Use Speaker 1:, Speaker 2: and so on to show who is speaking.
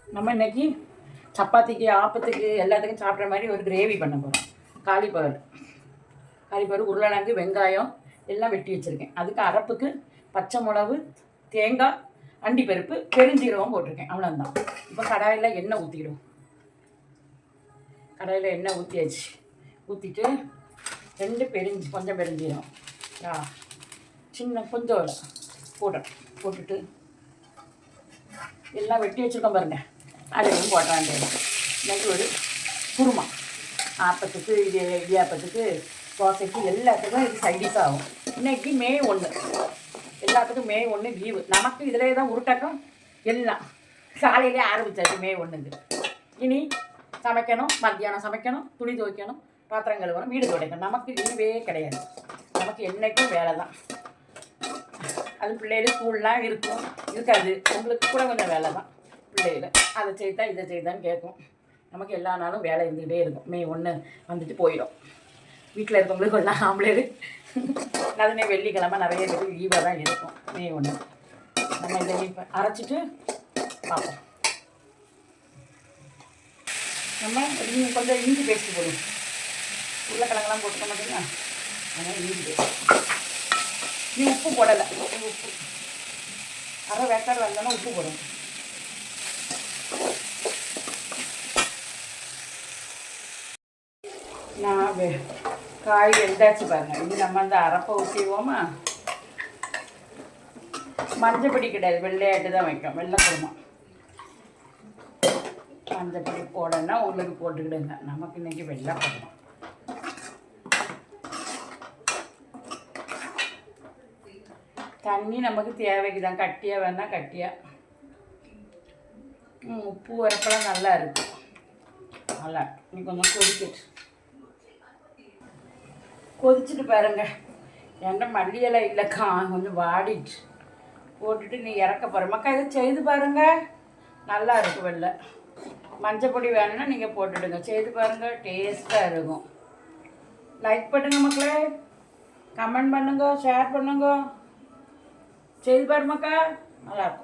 Speaker 1: நம்ம இன்றைக்கி சப்பாத்திக்கு ஆப்பத்துக்கு எல்லாத்துக்கும் சாப்பிட்ற மாதிரி ஒரு கிரேவி பண்ண போகிறோம். காலிப்பவர் உருளைக்கிழங்கு வெங்காயம் எல்லாம் வெட்டி வச்சுருக்கேன். அதுக்கு அரைப்புக்கு பச்சை மிளகு தேங்காய் அண்டிப்பருப்பு பெருஞ்சீரகம் போட்டிருக்கேன். அவ்வளோதான். இப்போ கடாயில் எண்ணெய் ஊற்றிடும். கடாயில் எண்ணெய் ஊற்றியாச்சு. ஊற்றிட்டு கொஞ்சம் பெருஞ்சீரகம் சின்ன கொஞ்சம் போட்டுட்டு எல்லாம் வெட்டி வச்சுருக்கோம் பாருங்கள். அதையும் போட்ட வேண்டியது. இன்னைக்கு ஒரு குருமா ஆப்பத்துக்கு இது இடியாப்பத்துக்கு தோசைக்கு எல்லாத்துக்கும் இது சைடிஷாக ஆகும். இன்றைக்கி மே 1 எல்லாத்துக்கும் மே 1 லீவு. நமக்கு இதிலே தான் உருட்டக்கம் எல்லாம் காலையிலே ஆரம்பித்தாச்சு மே 1க்கு. இனி சமைக்கணும், மத்தியானம் சமைக்கணும், துணி துவைக்கணும், பாத்திரம் கழுவணும், வீடு துடைக்கணும். நமக்கு லீவே கிடையாது. நமக்கு என்றைக்கும் வேலை தான். அது பிள்ளைகள் ஸ்கூல்லாம் இருக்காது. உங்களுக்கு கூட கொஞ்சம் வேலை தான். பிள்ளைகள் அதை செய்தா இதை செய்தான்னு கேட்கும். நமக்கு எல்லா நாளும் வேலை இருந்துக்கிட்டே இருக்கும். மே 1 வந்துட்டு போயிடும். வீட்டில் இருக்கவங்களுக்கு எல்லாம் ஆம்பளை அதுனே வெள்ளிக்கிழமை நிறைய பேர் லீவாக தான் இருக்கும். மே 1 நம்ம இதை இப்போ அரைச்சிட்டு பார்ப்போம். நம்ம கொஞ்சம் இஞ்சி பேஸ்ட்டு போடுவோம். உருளைக்கிழங்கெல்லாம் போட்டுக்க மாட்டீங்களா? அதனால் இஞ்சி பேஸ்ட். நீ உப்பு போடலை. உப்பு அரை வேக்காடு வந்தோன்னா உப்பு போடணும். நான் காய் வெந்தாச்சு பாருங்கள். இது நம்ம அந்த அரைப்பை ஊற்றிடுவோமா? மஞ்சப்பொடி கிடையாது, வெள்ளையாட்டு தான் வைக்கும். வெள்ளைக்குருமா மஞ்சப்பொடி போடணுன்னா உங்களுக்கு போட்டுக்கிடுங்க. நமக்கு இன்றைக்கி வெள்ளை போடணும். தண்ணி நமக்கு தேவைக்கு தான். கட்டியாக வேணால் கட்டியாக. உப்பு வரப்பெல்லாம் நல்லா இருக்கும். நல்லா நீ கொஞ்சம் கொதிச்சுட்டு பாருங்க. என்கிட்ட மல்லி இலை இல்லைக்கா, கொஞ்சம் வாடிட்டு போட்டுட்டு நீ இறக்க போகிற மக்கா. இதை செய்து பாருங்கள், நல்லா இருக்கும். வெள்ளை மஞ்சப்பொடி வேணும்னா நீங்கள் போட்டுடுங்க. செய்து பாருங்கள், டேஸ்ட்டாக இருக்கும். லைக் பண்ணுங்க மக்களே, கமெண்ட் பண்ணுங்க, ஷேர் பண்ணுங்க. செய்து பாருமாக்கா, நல்லாயிருக்கும்.